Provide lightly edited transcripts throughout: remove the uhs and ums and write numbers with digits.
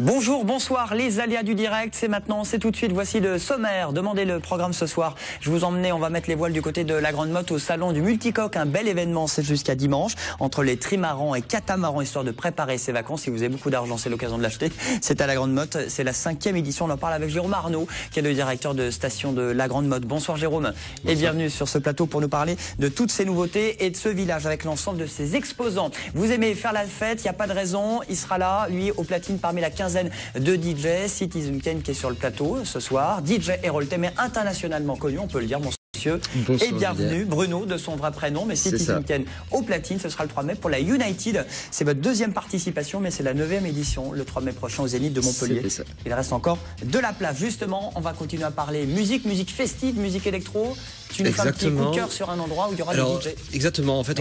Bonjour, bonsoir, les aléas du direct, c'est maintenant, c'est tout de suite, voici le sommaire, demandez le programme ce soir. Je vous emmène, on va mettre les voiles du côté de la Grande Motte au salon du Multicoque, un bel événement, c'est jusqu'à dimanche, entre les trimarans et catamarans, histoire de préparer ses vacances. Si vous avez beaucoup d'argent, c'est l'occasion de l'acheter, c'est à la Grande Motte, c'est la 5e édition, on en parle avec Jérôme Arnaud, qui est le directeur de station de la Grande Motte. Bonsoir Jérôme, bonsoir. Et bienvenue sur ce plateau pour nous parler de toutes ces nouveautés et de ce village avec l'ensemble de ses exposants. Vous aimez faire la fête, il n'y a pas de raison, il sera là, lui, au platine parmi la quinzaine de DJ, Citizen Kane qui est sur le plateau ce soir, DJ Hérold, mais internationalement connu, on peut le dire, bonsoir monsieur. Bonsoir, et bienvenue, Bruno de son vrai prénom, mais Citizen Kane au platine, ce sera le 3 mai pour la United. C'est votre deuxième participation, mais c'est la 9e édition, le 3 mai prochain au Zénith de Montpellier. Il reste encore de la place. Justement, on va continuer à parler musique festive, musique électro. Tu nous fais un petit coup de cœur sur un endroit où il y aura des DJ. Exactement, en fait,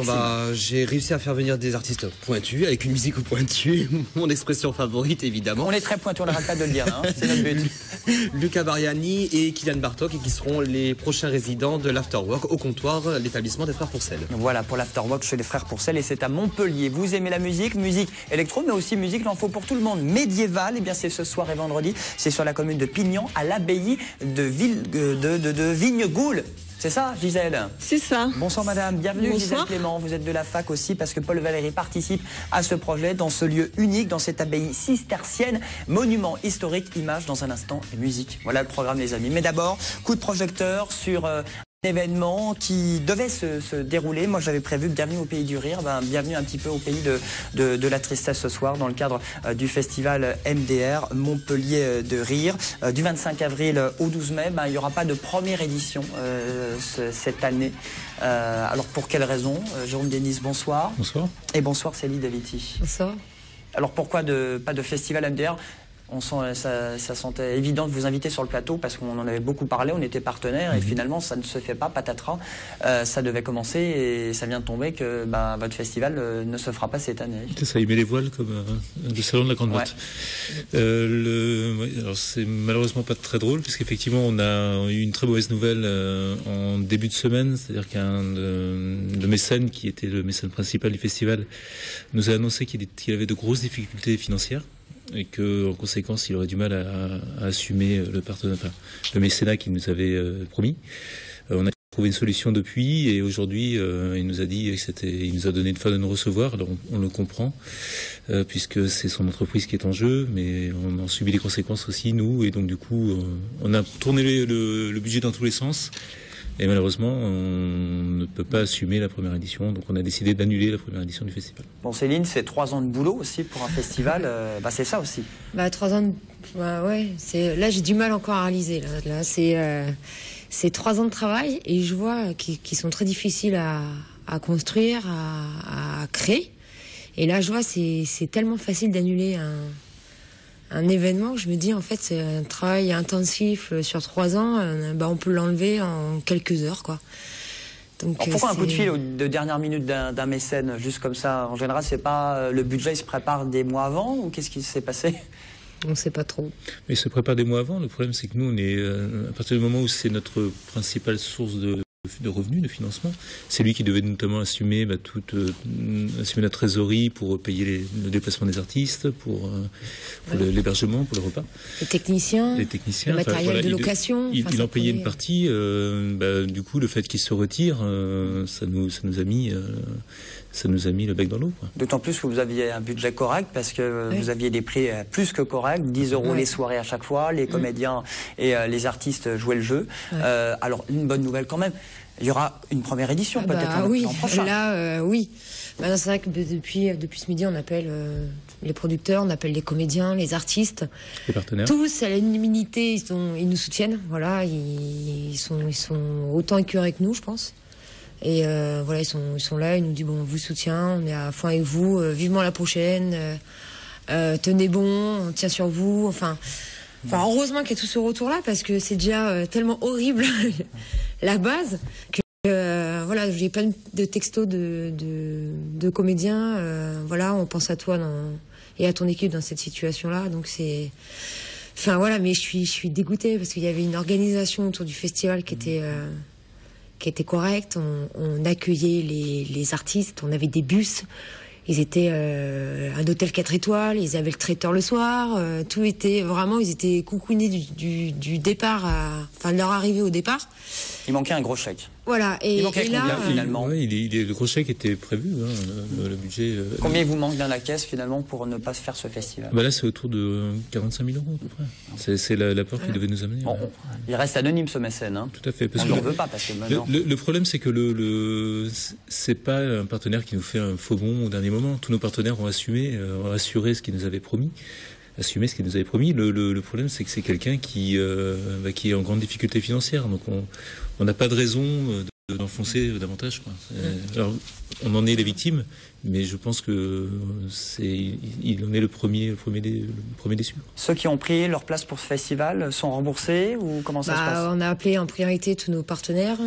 j'ai réussi à faire venir des artistes pointus, avec une musique pointue, mon expression favorite évidemment. On est très pointus, on n'arrête pas de le dire, hein, c'est notre but. Luca Bariani et Kylian Bartok, qui seront les prochains résidents de l'Afterwork au comptoir, l'établissement des Frères Pourcel. Voilà, pour l'Afterwork chez les Frères Pourcel, et c'est à Montpellier. Vous aimez la musique électro, mais aussi musique, il en faut pour tout le monde. Médiévale, eh bien c'est ce soir et vendredi, c'est sur la commune de Pignan, à l'abbaye de Vignegoul. C'est ça, Gisèle? C'est ça. Bonsoir madame, bienvenue. Bonsoir. Gisèle Clément, vous êtes de la fac aussi parce que Paul Valéry participe à ce projet dans ce lieu unique, dans cette abbaye cistercienne, monument historique, image dans un instant et musique. Voilà le programme les amis. Mais d'abord, coup de projecteur sur un événement qui devait se dérouler. Moi j'avais prévu Bienvenue au pays du rire, bienvenue un petit peu au pays de la tristesse ce soir dans le cadre du festival MDR, Montpellier de rire. Du 25 avril au 12 mai, il n'y aura pas de première édition cette année. Alors pour quelle raison? Jérôme Denis, bonsoir. Bonsoir. Et bonsoir Céline Daviti. Bonsoir. Alors pourquoi pas de festival MDR? On sent, ça sentait évident de vous inviter sur le plateau parce qu'on en avait beaucoup parlé, on était partenaires et finalement ça ne se fait pas, patatras. Ça devait commencer et ça vient de tomber que votre festival ne se fera pas cette année. Ça, il met les voiles comme le salon de la Grande Motte. Alors c'est malheureusement pas très drôle puisqu'effectivement on a eu une très mauvaise nouvelle en début de semaine, c'est-à-dire qu'un le mécène qui était le mécène principal du festival nous a annoncé qu'il avait de grosses difficultés financières. Et que, en conséquence, il aurait du mal à assumer le mécénat qu'il nous avait promis. On a trouvé une solution depuis, et aujourd'hui, il nous a dit il nous a donné une fin de nous recevoir. Alors, on le comprend, puisque c'est son entreprise qui est en jeu, mais on en subit les conséquences aussi, nous, et donc, du coup, on a tourné le budget dans tous les sens. Et malheureusement, on ne peut pas assumer la première édition, donc on a décidé d'annuler la première édition du festival. Bon Céline, c'est 3 ans de boulot aussi pour un festival, c'est ça aussi. 3 ans de... ouais, là j'ai du mal encore à réaliser. Là c'est 3 ans de travail et je vois qu'ils sont très difficiles à construire, à créer. Et là je vois c'est tellement facile d'annuler un événement, je me dis en fait c'est un travail intensif sur 3 ans, on peut l'enlever en quelques heures quoi. Donc, alors pourquoi un coup de fil de dernière minute d'un mécène juste comme ça? En général c'est pas le budget, il se prépare des mois avant ou qu'est-ce qui s'est passé? On ne sait pas trop. Mais il se prépare des mois avant. Le problème c'est que nous on est à partir du moment où c'est notre principale source de revenus, de financement. C'est lui qui devait notamment assumer assumer la trésorerie pour payer le déplacement des artistes, pour l'hébergement, pour le repas. Les techniciens, le matériel de location. Il en payait une partie. Du coup, le fait qu'il se retire, ça nous a mis le bec dans l'eau. D'autant plus que vous aviez un budget correct parce que vous aviez des prix plus que corrects, 10 € les soirées à chaque fois, les comédiens et les artistes jouaient le jeu. Alors une bonne nouvelle quand même, il y aura une première édition peut-être l'an prochain. Là, oui. C'est vrai que depuis ce midi, on appelle les producteurs, on appelle les comédiens, les artistes, les partenaires. Tous à l'unanimité, ils nous soutiennent. Voilà, ils sont autant écœurés que nous, je pense. Et ils sont là, ils nous disent on vous soutient, on est à fond avec vous, vivement la prochaine, tenez bon, on tient sur vous. Enfin, heureusement qu'il y a tout ce retour-là parce que c'est déjà tellement horrible la base que j'ai plein de textos de comédiens. On pense à toi et à ton équipe dans cette situation-là. Donc c'est, mais je suis dégoûtée parce qu'il y avait une organisation autour du festival qui était correcte. On accueillait les artistes, on avait des bus. Ils étaient un hôtel 4 étoiles, ils avaient le traiteur le soir, tout était vraiment, ils étaient coucounés du départ, enfin de leur arrivée au départ. Il manquait un gros chèque. Voilà, il manquait combien finalement? Ouais, le gros chèque était prévu, hein, le budget. Combien il vous manque dans la caisse finalement pour ne pas se faire ce festival? Là, c'est autour de 45 000 € à peu près. C'est l'apport qui devait nous amener. Bon, il reste anonyme ce mécène. Hein. Tout à fait. Parce on ne veut pas parce que maintenant... Le problème, c'est que c'est pas un partenaire qui nous fait un faux bond au dernier moment. Tous nos partenaires ont assuré ce qu'ils nous avaient promis. Le problème, c'est que c'est quelqu'un qui est en grande difficulté financière. Donc, on n'a pas de raison d'enfoncer davantage, quoi. Alors, on en est les victimes, mais je pense que il en est le premier déçu. Ceux qui ont pris leur place pour ce festival sont remboursés ou comment ça se passe? On a appelé en priorité tous nos partenaires,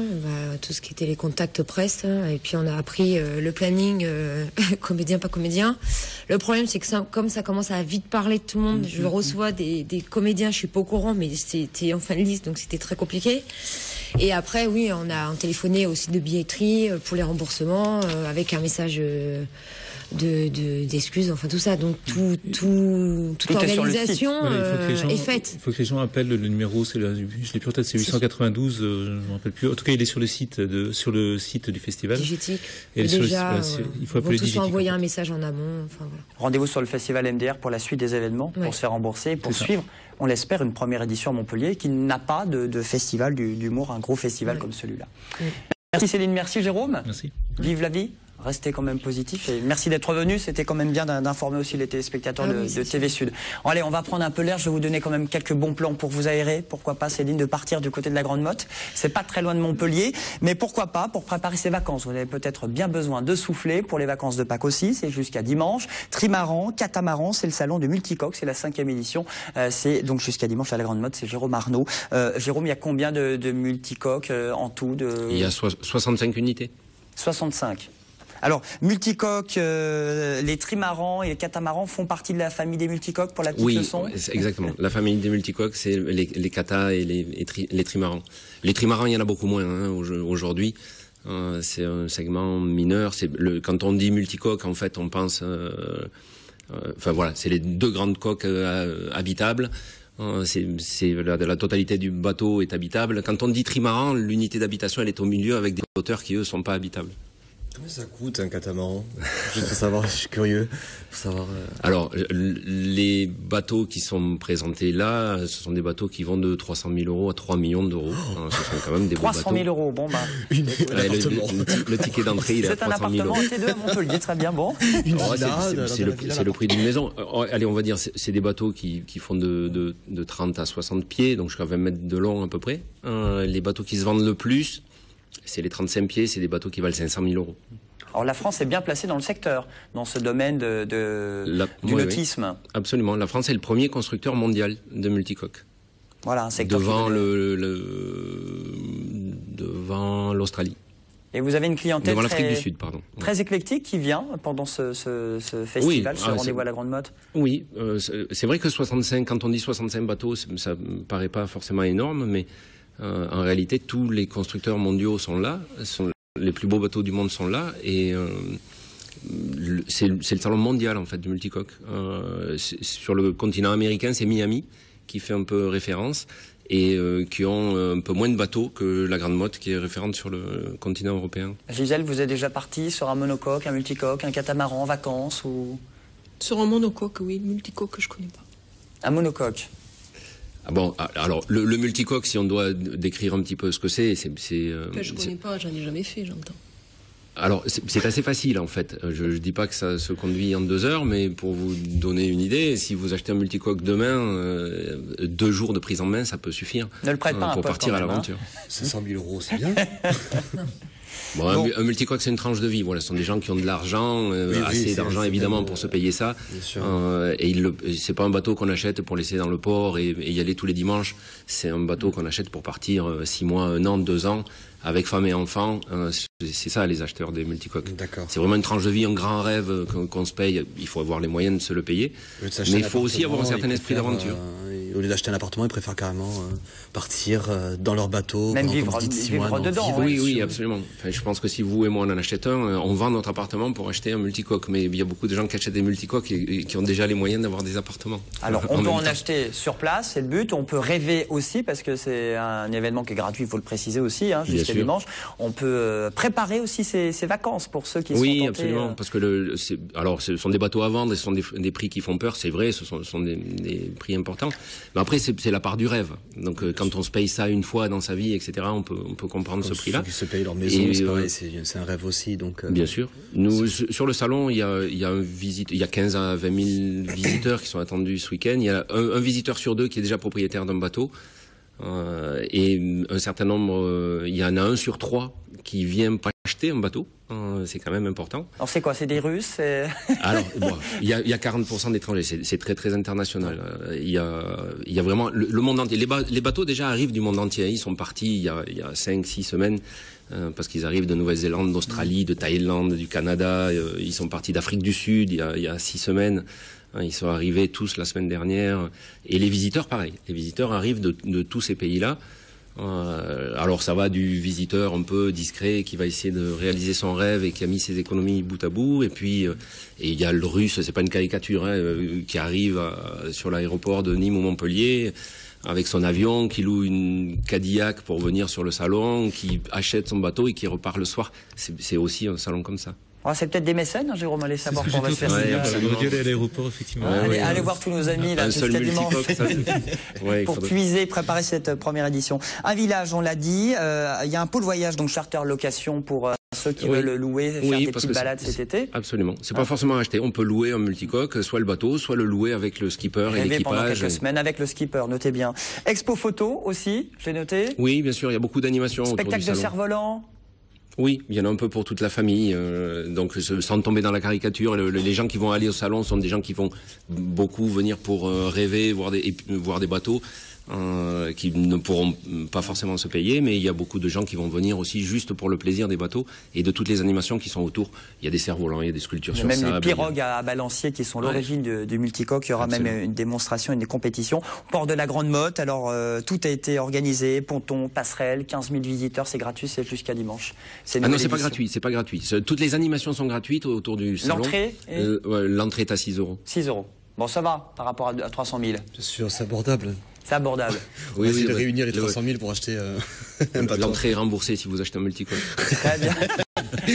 tout ce qui était les contacts presse, et puis on a appris le planning comédien, pas comédien. Le problème, c'est que comme ça commence à vite parler de tout le monde, je reçois des comédiens, je suis pas au courant, mais c'était en fin de liste, donc c'était très compliqué. Et après, oui, on a téléphoné au site de billetterie pour les remboursements, avec un message d'excuses, enfin tout ça. Donc toute l'organisation est faite. Il faut que les gens appellent le numéro, je l'ai plus en tête, c'est 892, je ne me rappelle plus. En tout cas, il est sur le site du festival. Digitique. Et déjà, il faut appeler Digitique. Envoyer un message en amont. Enfin, voilà. Rendez-vous sur le festival MDR pour la suite des événements, pour se faire rembourser et pour suivre, on l'espère, une première édition à Montpellier qui n'a pas de festival d'humour, un gros festival comme celui-là. Merci Céline, merci Jérôme. Merci. Vive la vie. Restez quand même positif et merci d'être venu. C'était quand même bien d'informer aussi les téléspectateurs de TV Sud. Bon, allez, on va prendre un peu l'air. Je vais vous donner quand même quelques bons plans pour vous aérer. Pourquoi pas, Céline, de partir du côté de la Grande Motte. C'est pas très loin de Montpellier, mais pourquoi pas pour préparer ses vacances. Vous avez peut-être bien besoin de souffler pour les vacances de Pâques aussi. C'est jusqu'à dimanche. Trimaran, catamaran, c'est le salon du Multicoque. C'est la 5e édition. C'est donc jusqu'à dimanche à la Grande Motte. C'est Jérôme Arnaud. Jérôme, il y a combien de multicoques en tout Il y a 65 unités. 65. Alors, multicoques, les trimarans et les catamarans font partie de la famille des multicoques pour la petite leçon? Oui, exactement. La famille des multicoques, c'est les catas et les trimarans. Les trimarans, il y en a beaucoup moins aujourd'hui. C'est un segment mineur. Quand on dit multicoque, en fait, on pense... enfin voilà, c'est les deux grandes coques habitables. La totalité du bateau est habitable. Quand on dit trimaran, l'unité d'habitation, elle est au milieu avec des hauteurs qui, eux, sont pas habitables. Combien ça coûte un catamaran? Juste pour savoir, je suis curieux. Pour savoir, Alors, les bateaux qui sont présentés là, ce sont des bateaux qui vont de 300 000 € à 3 millions d'euros. Ce sont quand même des beaux bateaux. 300 000 €, bon bah. Le ticket d'entrée, il est à 300 000 €. C'est un appartement T2 à Montpellier, très bien, bon. C'est le prix d'une maison. Allez, on va dire, c'est des bateaux qui font de 30 à 60 pieds, donc jusqu'à 20 mètres de long à peu près. Les bateaux qui se vendent le plus, c'est les 35 pieds, c'est des bateaux qui valent 500 000 €. Alors la France est bien placée dans le secteur, dans ce domaine du nautisme. Oui. Absolument. La France est le premier constructeur mondial de multicoques. Voilà, un secteur devant l'Australie. Et vous avez une clientèle devant l'Afrique du Sud, pardon. Très éclectique qui vient pendant ce festival, ce rendez-vous à la Grande Motte. Oui, c'est vrai que 65, quand on dit 65 bateaux, ça me paraît pas forcément énorme, mais en réalité, tous les constructeurs mondiaux sont là, les plus beaux bateaux du monde sont là, et c'est le salon mondial en fait du multicoque. Sur le continent américain, c'est Miami qui fait un peu référence, et qui ont un peu moins de bateaux que la Grande Motte qui est référente sur le continent européen. Gisèle, vous êtes déjà partie sur un monocoque, un multicoque, un catamaran en vacances ou... Sur un monocoque, oui, le multicoque je connais pas. Un monocoque. Ah bon, alors le multicoque, si on doit décrire un petit peu ce que c'est, je connais pas, j'en ai jamais fait, j'entends. Alors c'est assez facile en fait. Je dis pas que ça se conduit en 2 heures, mais pour vous donner une idée, si vous achetez un multicoque demain, 2 jours de prise en main, ça peut suffire. Ne le prête pas pour partir à l'aventure. 500 000 €, c'est bien. Bon. Un multicoque, c'est une tranche de vie. Voilà, ce sont des gens qui ont de l'argent, assez d'argent évidemment pour se payer ça. Et c'est pas un bateau qu'on achète pour laisser dans le port et y aller tous les dimanches. C'est un bateau qu'on achète pour partir 6 mois, 1 an, 2 ans, avec femme et enfants. C'est ça les acheteurs des multicoques. C'est vraiment une tranche de vie, un grand rêve qu'on se paye. Il faut avoir les moyens de se le payer, mais il faut aussi avoir un certain esprit d'aventure. au lieu d'acheter un appartement, ils préfèrent carrément partir dans leur bateau. Même vivre dedans. Oui, oui, absolument. Enfin, je pense que si vous et moi on en achète un, on vend notre appartement pour acheter un multicoque. Mais il y a beaucoup de gens qui achètent des multicoques et qui ont déjà les moyens d'avoir des appartements. Alors, on peut en acheter sur place, c'est le but. On peut rêver aussi, parce que c'est un événement qui est gratuit, il faut le préciser aussi, hein, jusqu'à dimanche. On peut préparer aussi ses vacances pour ceux qui sont tentés. Oui, absolument, parce que ce sont des bateaux à vendre, et ce sont des prix qui font peur, c'est vrai, ce sont des prix importants. Mais après, c'est la part du rêve. Donc, quand on se paye ça une fois dans sa vie, etc., on peut comprendre ce prix-là. Ceux qui se payent leur maison, c'est pareil, c'est un rêve aussi. Donc, bien sûr. Nous, sur le salon, il y a 15 à 20 000 visiteurs qui sont attendus ce week-end. Il y a un visiteur sur 2 qui est déjà propriétaire d'un bateau. Et un certain nombre, il y en a 1 sur 3 qui vient pas acheter un bateau. C'est quand même important. Alors c'est quoi? C'est des Russes? Alors, bon, il y a 40% d'étrangers. C'est très très international. Il y a vraiment le monde entier. Les bateaux déjà arrivent du monde entier. Ils sont partis il y a 5-6 semaines. Parce qu'ils arrivent de Nouvelle-Zélande, d'Australie, de Thaïlande, du Canada. Ils sont partis d'Afrique du Sud il y a 6 semaines. Ils sont arrivés tous la semaine dernière. Et les visiteurs, pareil. Les visiteurs arrivent de tous ces pays-là. Alors ça va du visiteur un peu discret qui va essayer de réaliser son rêve et qui a mis ses économies bout à bout. Et puis il y a le Russe, c'est pas une caricature, hein, qui arrive sur l'aéroport de Nîmes ou Montpellier avec son avion, qui loue une Cadillac pour venir sur le salon, qui achète son bateau et qui repart le soir. C'est aussi un salon comme ça. C'est peut-être des mécènes, hein, Jérôme, allez savoir qu'on va se faire. On va aller à l'aéroport, effectivement. Allez voir tous nos amis là, jusqu'à dimanche pour puiser, préparer cette première édition. Un village, on l'a dit, il y a un pôle voyage, donc charter location pour ceux qui veulent louer, faire des petites balades cet été. Absolument. C'est pas forcément acheter. On peut louer un multicoque, soit le bateau, soit le louer avec le skipper et l'équipage. Pendant quelques semaines avec le skipper, notez bien. Expo photo aussi, j'ai noté. Oui, bien sûr, il y a beaucoup d'animations. Spectacle de cerf-volant. Oui, il y en a un peu pour toute la famille, donc sans tomber dans la caricature. Les gens qui vont aller au salon sont des gens qui vont beaucoup venir pour rêver, voir des bateaux qui ne pourront pas forcément se payer, mais il y a beaucoup de gens qui vont venir aussi juste pour le plaisir des bateaux et de toutes les animations qui sont autour. Il y a des cerfs-volants, il y a des sculptures sur sable. Même les pirogues à balancier qui sont l'origine du multicoque. Il y aura même une démonstration, une compétition. Port de la Grande Motte, alors tout a été organisé, ponton, passerelle, 15 000 visiteurs, c'est gratuit, c'est jusqu'à dimanche. Non, c'est pas gratuit, c'est pas gratuit. Toutes les animations sont gratuites autour du salon. L'entrée est à 6 €. 6 €. Bon, ça va par rapport à 300 000. Bien sûr, c'est abordable. C'est abordable. Oui, de réunir les 300 000 pour acheter un bateau. L'entrée est remboursée si vous achetez un multicoque. Très bien.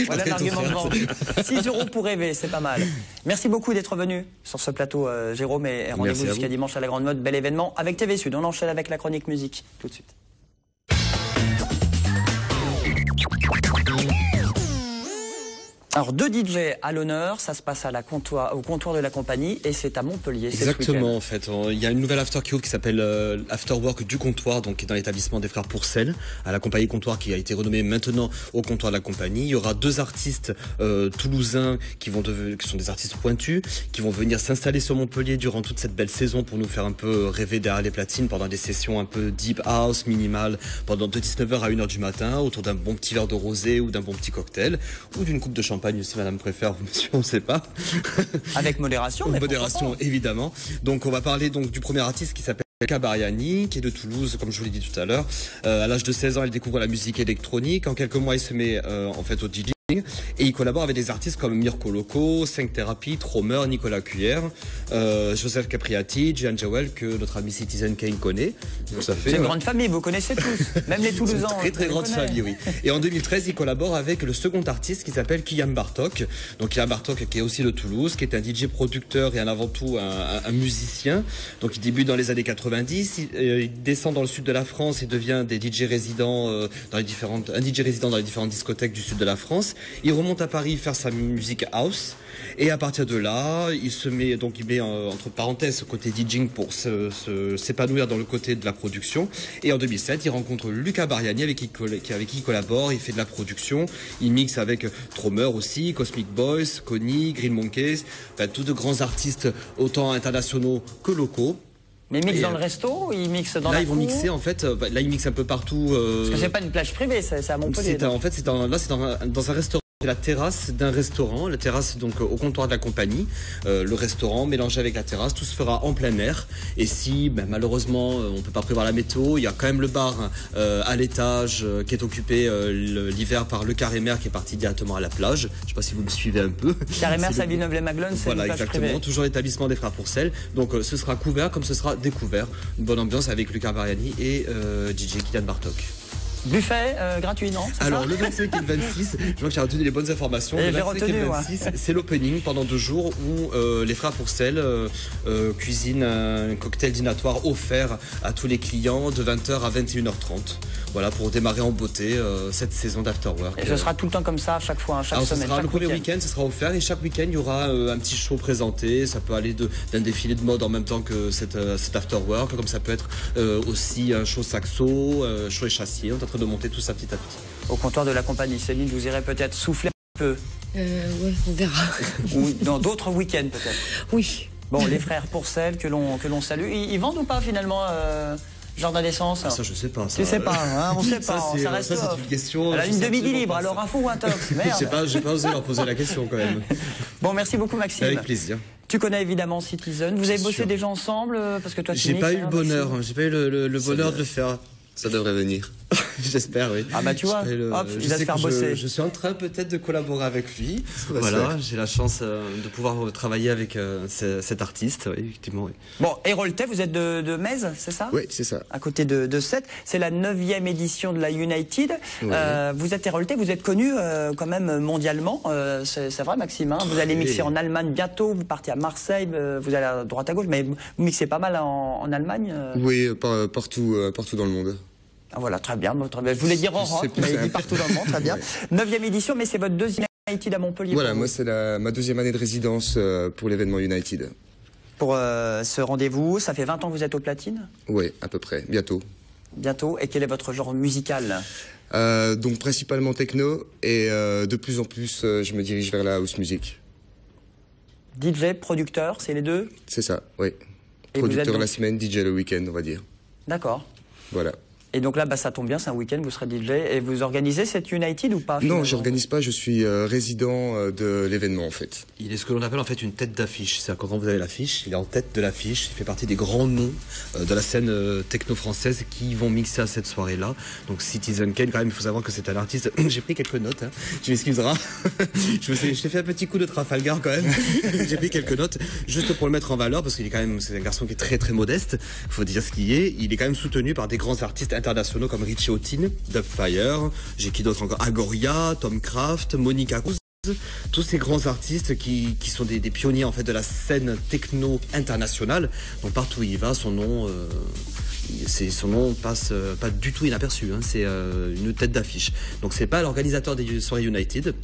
Voilà l'argument de vente. 6 € pour rêver, c'est pas mal. Merci beaucoup d'être venu sur ce plateau, Jérôme, et rendez-vous jusqu'à dimanche à la Grande Motte. Bel événement avec TV Sud. On enchaîne avec la chronique musique tout de suite. Alors, 2 DJ à l'honneur, ça se passe au comptoir de la compagnie et c'est à Montpellier. Exactement, en fait. Il y a une nouvelle after qui ouvre qui s'appelle After Work du comptoir, donc qui est dans l'établissement des frères Pourcel, à la compagnie comptoir qui a été renommée maintenant au comptoir de la compagnie. Il y aura 2 artistes toulousains qui sont des artistes pointus, qui vont venir s'installer sur Montpellier durant toute cette belle saison pour nous faire un peu rêver derrière les platines pendant des sessions un peu deep house, minimal, pendant de 19 h à 1 h du matin, autour d'un bon petit verre de rosé ou d'un bon petit cocktail, ou d'une coupe de champagne si madame préfère ou monsieur, on ne sait pas. Avec modération. Mais modération, évidemment. Donc on va parler donc du premier artiste qui s'appelle Luca Bariani, qui est de Toulouse, comme je vous l'ai dit tout à l'heure. À l'âge de 16 ans, il découvre la musique électronique. En quelques mois, il se met en fait au DJ. Et il collabore avec des artistes comme Mirko Loco, 5 Therapy, Tromer, Nicolas Cuillère, Joseph Capriati, Gian Jawel, que notre ami Citizen Kane connaît. C'est une grande famille, vous connaissez tous, même les Toulousains. C'est une très grande famille, oui. Et en 2013, il collabore avec le second artiste qui s'appelle Kylian Bartok. Donc Kylian Bartok qui est aussi de Toulouse, qui est un DJ producteur et avant tout un musicien. Donc il débute dans les années 90, il descend dans le sud de la France et devient un DJ résident dans les différentes discothèques du sud de la France. Il remonte à Paris faire sa musique house et à partir de là, il met entre parenthèses côté DJing pour s'épanouir dans le côté de la production. Et en 2007, il rencontre Luca Bariani avec qui il collabore. Il fait de la production, il mixe avec Tromer aussi, Cosmic Boys, Connie, Green Monkeys, tous de grands artistes autant internationaux que locaux. Mais ils mixent dans le resto ou ils mixent dans la cour? Là, ils vont mixer, en fait. Là, ils mixent un peu partout. Parce que c'est pas une plage privée, c'est à Montpellier. En fait, c'est dans un restaurant C'est la terrasse d'un restaurant, la terrasse donc au comptoir de la compagnie, le restaurant mélangé avec la terrasse, tout se fera en plein air. Et si malheureusement on peut pas prévoir la météo, il y a quand même le bar à l'étage qui est occupé l'hiver par le Carré Mer qui est parti directement à la plage. Je sais pas si vous me suivez un peu. Carré Mer, c'est à Villeneuve-les-Maglones, c'est voilà, une plage exactement, privée. toujours l'établissement des Frères Pourcel. Donc ce sera couvert comme ce sera découvert. Une bonne ambiance avec Lucas Variani et DJ Kylian Bartok. Buffet gratuit, non? Alors le 25 et le 26, je vois que j'ai retenu les bonnes informations. Et Le j'ai 25 et le 26, c'est l'opening pendant 2 jours où les Frères Pourcel cuisinent un cocktail dînatoire offert à tous les clients de 20h à 21h30. Voilà, pour démarrer en beauté cette saison d'Afterwork. Et ce sera tout le temps comme ça, à chaque fois, hein, chaque Alors, semaine, ce sera chaque le premier week-end. week-end, ce sera offert et chaque week-end il y aura un petit show présenté. Ça peut aller d'un défilé de mode en même temps que cet Afterwork, comme ça peut être aussi un show saxo, show et châssis. On est en train de monter tout ça petit à petit. Au comptoir de la compagnie, Céline, vous irez peut-être souffler un peu. Ouais, on verra. Ou dans d'autres week-ends peut-être. Oui. Bon, les Frères Pourcel que l'on salue, ils vendent ou pas finalement Jardin d'Essence? Ah, ça je sais pas. Tu sais pas, hein, on sait pas, c'est- ça reste ça, c'est une question. Elle a je une sais de midi absolument libre, pas alors ça. info ou intox, merde. J'ai pas osé leur poser la question quand même. Bon, merci beaucoup Maxime. Avec plaisir. Tu connais évidemment Citizen. Vous avez Bien bossé sûr. déjà ensemble parce que toi tu J'ai mixes, pas eu le hein, bonheur, Maxime. j'ai pas eu le bonheur de le faire. Ça devrait venir. J'espère, oui. Ah bah tu vois, hop, il va se faire bosser. Je suis en train peut-être de collaborer avec lui. Voilà, j'ai la chance de pouvoir travailler avec cet artiste, oui, effectivement. Oui. Bon, Héroltais, vous êtes de Metz, c'est ça? Oui, c'est ça. À côté de Sète. C'est la 9e édition de la United. Oui. Vous êtes Héroltais, vous êtes connu quand même mondialement. C'est vrai, Maxime, hein, vous allez mixer en Allemagne bientôt, vous partez à Marseille, vous allez à droite à gauche, mais vous mixez pas mal en Allemagne. Oui, partout dans le monde. Ah, voilà, très bien, très bien. Je voulais dire Europe, C'est plus mais il dit simple. partout dans le monde, très bien. 9e édition, mais c'est votre 2e United à Montpellier. Voilà, pour moi vous. c'est ma 2e année de résidence pour l'événement United. Pour ce rendez-vous, ça fait 20 ans que vous êtes au platine, Oui, à peu près, bientôt. bientôt. Et quel est votre genre musical? Donc principalement techno et de plus en plus je me dirige vers la house music. DJ, producteur, c'est les deux? C'est ça, oui. Et vous êtes Producteur donc- la semaine, DJ le week-end, on va dire. D'accord. Voilà. Et donc là, bah, ça tombe bien, c'est un week-end, vous serez DJ. Et vous organisez cette United ou pas? Non, finalement j'organise pas, je suis résident de l'événement en fait. Il est ce que l'on appelle en fait une tête d'affiche. C'est-à-dire quand vous avez l'affiche, il est en tête de l'affiche. Il fait partie des grands noms de la scène techno-française qui vont mixer à cette soirée-là. Donc Citizen Kane, quand même, il faut savoir que c'est un artiste. J'ai pris quelques notes, hein. Tu m'excuseras. Je t'ai fait un petit coup de Trafalgar quand même. J'ai pris quelques notes juste pour le mettre en valeur parce qu'il est quand même, c'est un garçon qui est très très modeste. Il faut dire ce qu'il est. Il est quand même soutenu par des grands artistes internationaux comme Richie Houghton, Dubfire. J'ai qui d'autre encore? Agoria, Tom Kraft, Monica Cruz. Tous ces grands artistes qui sont des pionniers en fait de la scène techno internationale. Donc partout où il va, son nom passe pas du tout inaperçu. Hein. C'est une tête d'affiche. Donc c'est pas l'organisateur des soirées United,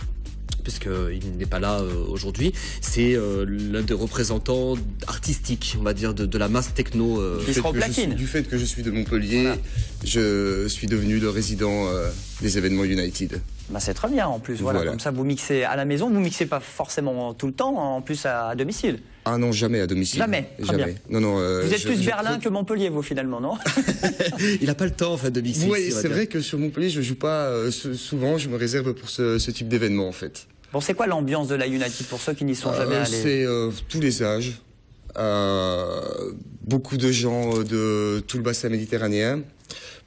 puisqu'il n'est pas là aujourd'hui. C'est l'un des représentants artistiques, on va dire, de la masse techno. Qui sera au platine. Du fait que je suis de Montpellier, Voilà. je suis devenu le résident des événements United. Bah, c'est très bien en plus. Voilà. Voilà. Comme ça, vous mixez à la maison. Vous mixez pas forcément tout le temps, en plus à domicile. Ah non, jamais à domicile. Jamais, très Jamais. bien. Non, non. Vous êtes plus Berlin que Montpellier, vous, finalement, non? Il n'a pas le temps en fait de mixer. Oui, ici, on va c'est dire. vrai que sur Montpellier, je joue pas souvent. Je me réserve pour ce type d'événement en fait. Bon, c'est quoi l'ambiance de la United pour ceux qui n'y sont jamais allés? C'est tous les âges, beaucoup de gens de tout le bassin méditerranéen,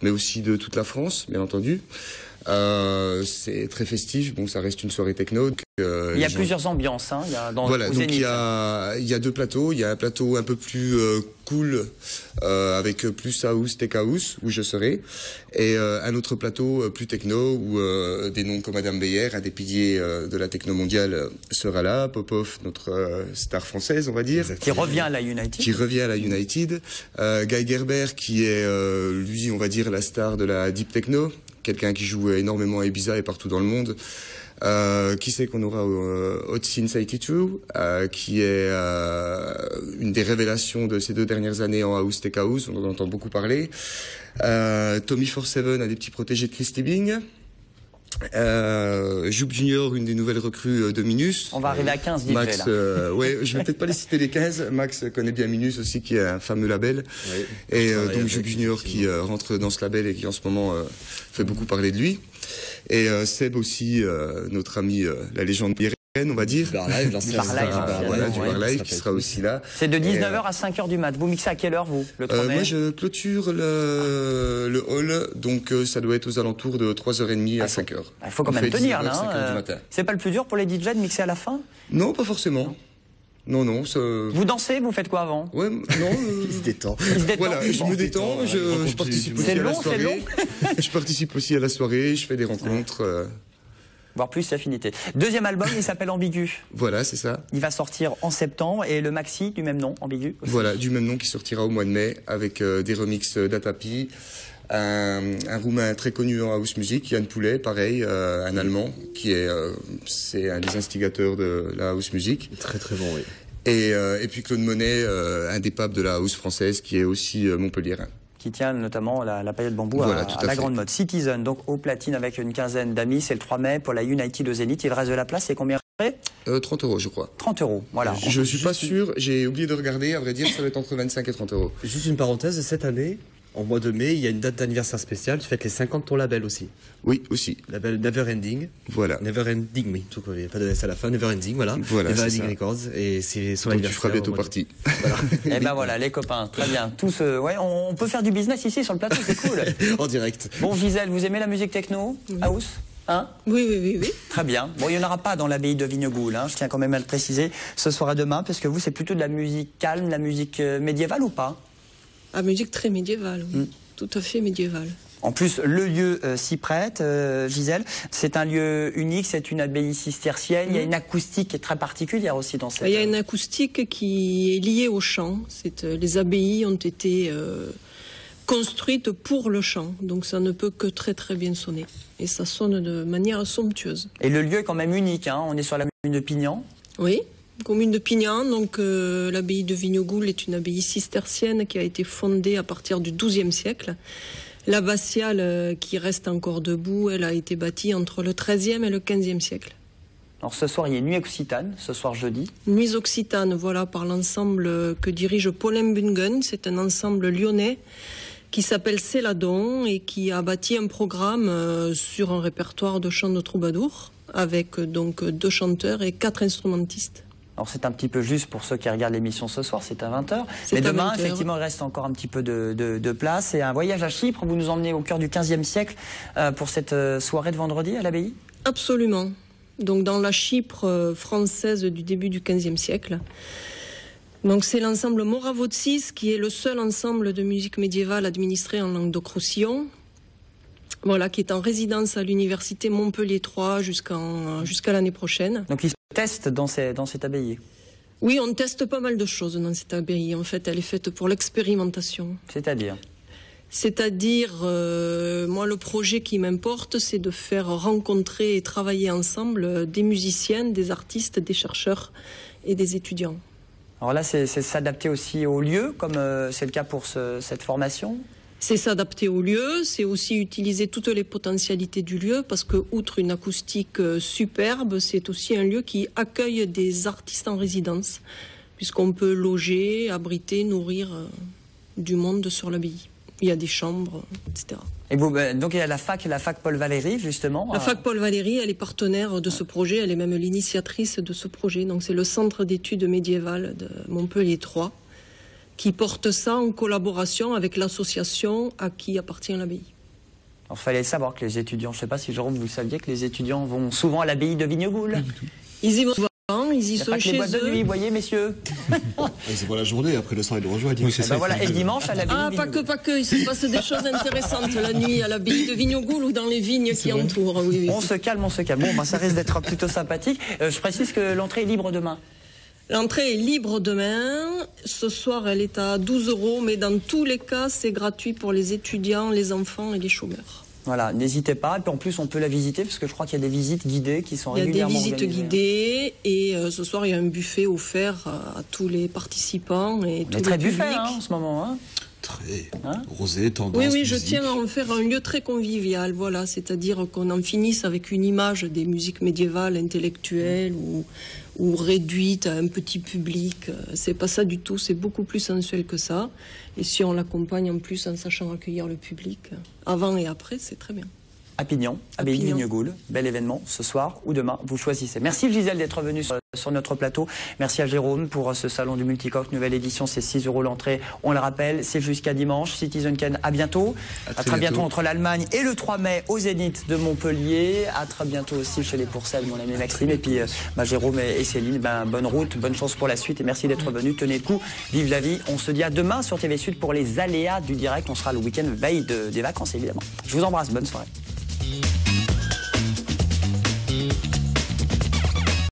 mais aussi de toute la France, bien entendu. C'est très festif. Bon, ça reste une soirée techno. Il y a plusieurs ambiances, hein. Il y a dans Voilà, au donc Zénith. il y a 2 plateaux. Il y a un plateau un peu plus cool, avec plus house, tech house, où je serai, et un autre plateau plus techno, où des noms comme Adam Beyer, un des piliers de la techno mondiale, sera là. Popov, notre star française, on va dire. Qui revient à la United. Qui revient à la United. Guy Gerber, qui est, lui, on va dire, la star de la deep techno. Quelqu'un qui joue énormément à Ibiza et partout dans le monde. Qui c'est qu'on aura au Hot Since 82, qui est une des révélations de ces 2 dernières années en house, tech house, on en entend beaucoup parler. Tommy 47, un des petits protégés de Chris Tebing. Jupe Junior, une des nouvelles recrues de Minus. On va arriver à 15 DJ Max, là. ouais, je vais peut-être pas les citer les 15. Max connaît bien Minus aussi, qui est un fameux label. Oui, Et je travaille donc avec, Jupe Junior qui rentre dans ce label et qui en ce moment fait beaucoup parler de lui. Et Seb aussi, notre ami, la légende on va dire. Du bar live, du bar live qui sera aussi là. C'est de 19h à 5h du mat. Vous mixez à quelle heure, vous, le 3 mai? Moi, je clôture le hall, donc ça doit être aux alentours de 3h30 à 5h. Il faut quand même tenir, là. 5h du matin. C'est pas le plus dur pour les DJ de mixer à la fin? Non, pas forcément. Non. Vous dansez, vous faites quoi avant? Ouais, non. Il se détend. Voilà, je me détends, je participe aussi à la soirée. Je participe aussi à la soirée, je fais des rencontres. Voire plus affinité. Deuxième album, il s'appelle Ambigu. Voilà, c'est ça. Il va sortir en septembre et le maxi du même nom, Ambigu aussi. Voilà, du même nom qui sortira au mois de mai avec des remixes d'Atapi, un Roumain très connu en house music, Yann Poulet, pareil, un Allemand qui est c'est un des instigateurs de la house music. Très très bon, oui. Et puis Claude Monet, un des papes de la house française qui est aussi montpelliérain. Qui tient notamment la paillette bambou voilà, à la grande mode. Citizen, donc au platine avec une quinzaine d'amis, c'est le 3 mai pour la United au Zénith. Il reste de la place, c'est combien? 30 €, je crois. 30 €, voilà. Je suis pas sûr, j'ai oublié de regarder, à vrai dire, ça va être entre 25 et 30 €. Juste une parenthèse, cette année, en mois de mai, il y a une date d'anniversaire spéciale, tu fêtes les 50 de ton label aussi. Oui, aussi. Label Never Ending. Voilà. Never Ending, oui, tout il n'y a pas de S à la fin, Never Ending, voilà. Voilà, Never c'est Ending ça. Records, et c'est son Donc anniversaire. tu feras bientôt partie. Voilà. Eh ben voilà, les copains, très bien. Tous, ouais, on peut faire du business ici sur le plateau, c'est cool. En direct. Bon, Gisèle, vous aimez la musique techno, house, hein? Oui. Très bien. Bon, il n'y en aura pas dans l'abbaye de Vignegoul, hein, je tiens quand même à le préciser, ce soir et demain, parce que vous, c'est plutôt de la musique calme, de la musique médiévale ou pas? Ah, musique très médiévale, oui. Tout à fait médiévale. En plus, le lieu s'y prête, Gisèle. C'est un lieu unique, c'est une abbaye cistercienne. Il y a une acoustique qui est très particulière aussi dans cette... Il y a une acoustique qui est liée au chant. Les abbayes ont été construites pour le chant. Donc ça ne peut que très très bien sonner. Et ça sonne de manière somptueuse. Et le lieu est quand même unique, hein. On est sur la commune de Pignan. Oui, commune de Pignan. Donc l'abbaye de Vignegoul est une abbaye cistercienne qui a été fondée à partir du XIIe siècle. L'abbatiale qui reste encore debout, elle a été bâtie entre le XIIIe et le XVe siècle. Alors ce soir, il y a une nuit occitane, ce soir jeudi. Nuits occitanes, voilà, par l'ensemble que dirige Paulin Bungen. C'est un ensemble lyonnais qui s'appelle Céladon et qui a bâti un programme sur un répertoire de chants de troubadours avec donc 2 chanteurs et 4 instrumentistes. Alors c'est un petit peu juste pour ceux qui regardent l'émission ce soir, c'est à 20h. C'est Mais à demain, 20h. effectivement, il reste encore un petit peu de place. C'est un voyage à Chypre, vous nous emmenez au cœur du XVe siècle pour cette soirée de vendredi à l'abbaye? Absolument. Donc dans la Chypre française du début du XVe siècle. Donc c'est l'ensemble Moravotsis qui est le seul ensemble de musique médiévale administré en Languedoc-Roussillon. Voilà, qui est en résidence à l'université Montpellier 3 jusqu'à l'année prochaine. Donc ils se testent dans cette abbaye? Oui, on teste pas mal de choses dans cette abbaye. En fait, elle est faite pour l'expérimentation. C'est-à-dire? C'est-à-dire, moi, le projet qui m'importe, c'est de faire rencontrer et travailler ensemble des musiciens, des artistes, des chercheurs et des étudiants. Alors là, c'est s'adapter aussi au lieu, comme c'est le cas pour cette formation? C'est s'adapter au lieu, c'est aussi utiliser toutes les potentialités du lieu, parce que, outre une acoustique superbe, c'est aussi un lieu qui accueille des artistes en résidence, puisqu'on peut loger, abriter, nourrir du monde sur l'abbaye. Il y a des chambres, etc. Et vous, donc il y a la fac Paul Valéry, justement. La fac Paul Valéry, elle est partenaire de ce projet, elle est même l'initiatrice de ce projet. Donc c'est le centre d'études médiévales de Montpellier 3 qui porte ça en collaboration avec l'association à qui appartient l'abbaye. Alors il fallait savoir que les étudiants, je ne sais pas si Jérôme vous saviez que les étudiants vont souvent à l'abbaye de Vignegoul. Ils y vont souvent, ils y Il n'y a sont pas que les chez boîtes de nuit, eux. vous voyez, messieurs. C'est pour la journée, après le soir, ils nous rejoignent. Oui, c'est ça. Ben voilà, et le dimanche à l'abbaye Ah, de pas Vignegoul. que, il se passe des choses intéressantes la nuit à l'abbaye de Vignegoul ou dans les vignes qui entourent. Oui, oui. On se calme. Bon, ben, ça risque d'être plutôt sympathique. Je précise que l'entrée est libre demain. L'entrée est libre demain. Ce soir, elle est à 12 €, mais dans tous les cas, c'est gratuit pour les étudiants, les enfants et les chômeurs. Voilà, n'hésitez pas. Et puis en plus, on peut la visiter parce que je crois qu'il y a des visites guidées qui sont Il y a des régulièrement visites organisées. guidées et ce soir, il y a un buffet offert à tous les participants et On tous est très les buffet publics. hein, en ce moment. Hein. Très Hein rosé, tendance, Oui, oui, je musique. tiens à en faire un lieu très convivial, voilà, c'est-à-dire qu'on en finisse avec une image des musiques médiévales intellectuelles ou réduites à un petit public. C'est pas ça du tout, c'est beaucoup plus sensuel que ça. Et si on l'accompagne en plus en sachant accueillir le public, avant et après, c'est très bien. à Pignon, abbaye de Vignegoul. Bel événement ce soir ou demain, vous choisissez. Merci Gisèle d'être venue sur notre plateau. Merci à Jérôme pour ce salon du Multicoque. Nouvelle édition, c'est 6 € l'entrée. On le rappelle, c'est jusqu'à dimanche. Citizen Ken, à bientôt. À très bientôt entre l'Allemagne et le 3 mai au Zénith de Montpellier. À très bientôt aussi chez les Pourcel, mon ami Maxime. Et puis Jérôme et Céline, bonne route, bonne chance pour la suite et merci d'être venus. Tenez le coup, vive la vie. On se dit à demain sur TV Sud pour les aléas du direct. On sera le week-end veille des vacances évidemment. Je vous embrasse, bonne soirée.